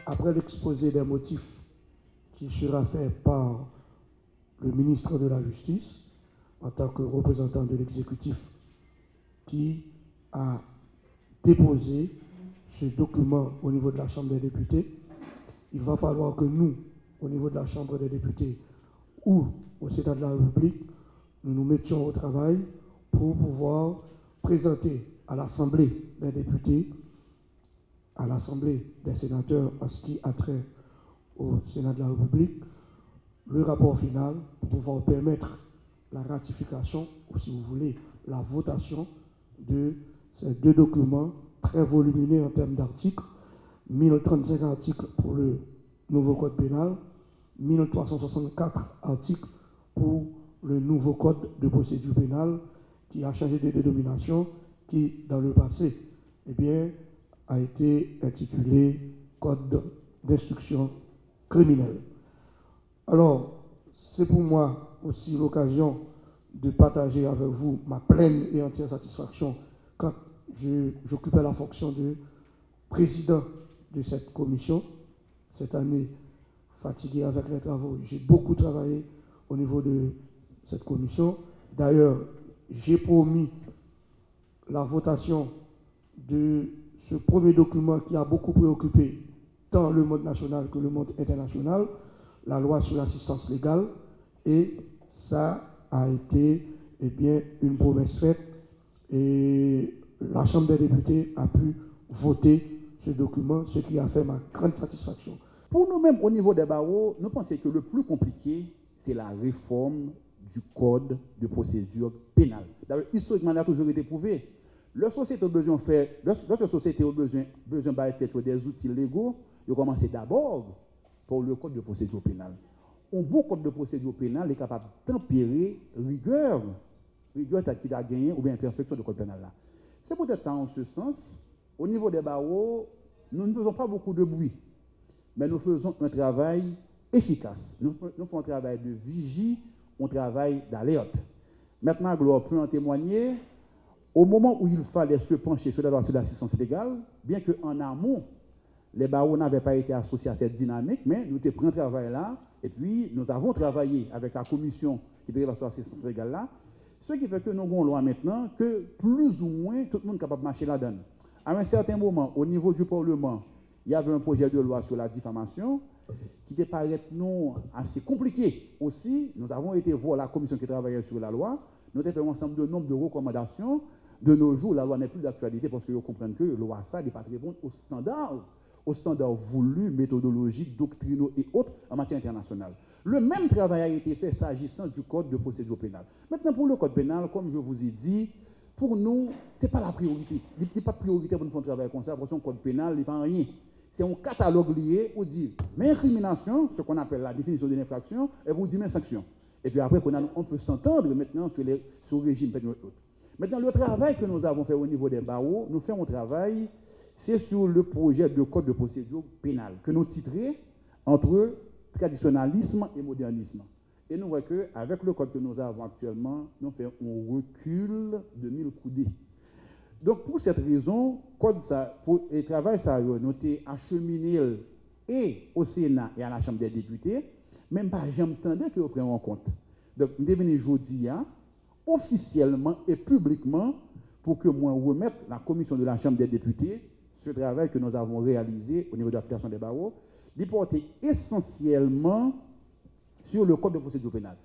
après l'exposé des motifs qui sera fait par le ministre de la Justice, en tant que représentant de l'exécutif, qui a déposé ce document au niveau de la Chambre des députés, il va falloir que nous, au niveau de la Chambre des députés ou au Sénat de la République, nous nous mettions au travail pour pouvoir présenter à l'Assemblée des députés, à l'Assemblée des sénateurs en ce qui a trait au Sénat de la République, le rapport final pour pouvoir permettre la ratification, ou si vous voulez, la votation de ces deux documents très volumineux en termes d'articles, 1035 articles pour le nouveau code pénal, 1364 articles pour le nouveau code de procédure pénale qui a changé de dénomination, qui dans le passé eh bien, a été intitulé Code d'instruction criminelle. Alors, c'est pour moi aussi l'occasion de partager avec vous ma pleine et entière satisfaction quand j'occupais la fonction de président de cette commission. Cette année, fatigué avec les travaux, j'ai beaucoup travaillé au niveau de cette commission. D'ailleurs, j'ai promis la votation de ce premier document qui a beaucoup préoccupé tant le monde national que le monde international, la loi sur l'assistance légale, et ça a été eh bien, une promesse faite et la Chambre des députés a pu voter ce document, ce qui a fait ma grande satisfaction. Pour nous-mêmes, au niveau des barreaux, nous pensons que le plus compliqué, c'est la réforme du code de procédure pénale. D'ailleurs, historiquement, il a toujours été prouvé. Lorsque la société a besoin d'être des outils légaux, il a commencé d'abord pour le code de procédure pénale. Un bon code de procédure pénale est capable de tempérer rigueur qu'il a gagné ou bien imperfection du code pénal là. C'est peut-être ça en ce sens. Au niveau des barreaux, nous ne faisons pas beaucoup de bruit, mais nous faisons un travail efficace. Nous faisons un travail de vigie, un travail d'alerte. Maintenant, Gloire peut en témoigner. Au moment où il fallait se pencher sur la loi sur l'assistance légale, bien qu'en amont, les barreaux n'avaient pas été associés à cette dynamique, mais nous avons pris un travail là, et puis nous avons travaillé avec la commission qui devait sur l'assistance légale là, ce qui fait que nous avons une loi maintenant que plus ou moins tout le monde est capable de marcher là-dedans. À un certain moment, au niveau du Parlement, il y avait un projet de loi sur la diffamation qui était paraît non assez compliqué aussi. Nous avons été voir la commission qui travaillait sur la loi, nous avons fait un ensemble de nombre de recommandations. De nos jours, la loi n'est plus d'actualité parce que vous comprenez que la loi ça n'est pas répondre aux standards voulus, méthodologiques, doctrinaux et autres en matière internationale. Le même travail a été fait s'agissant du code de procédure pénale. Maintenant, pour le code pénal, comme je vous ai dit, pour nous, ce n'est pas la priorité. Il n'y a pas de priorité pour nous faire un travail comme ça, parce que le code pénal, il n'y a pas rien. C'est un catalogue lié où dit mais incrimination, ce qu'on appelle la définition de l'infraction, et vous dit mais sanction. Et puis après, on peut s'entendre maintenant sur le régime pénal. Maintenant, le travail que nous avons fait au niveau des barreaux, nous faisons un travail, c'est sur le projet de code de procédure pénale, que nous titrons entre traditionnalisme et modernisme. Et nous voyons qu'avec le code que nous avons actuellement, nous faisons un recul de 1000 coudées. Donc, pour cette raison, le travail, ça a noté acheminé et au Sénat et à la Chambre des députés, même pas jamais entendu que vous preniez en compte. Donc, nous devons aujourd'hui, officiellement et publiquement, pour que moi remette la commission de la Chambre des députés ce travail que nous avons réalisé au niveau de l'application des barreaux, d'y porter essentiellement sur le code de procédure pénale.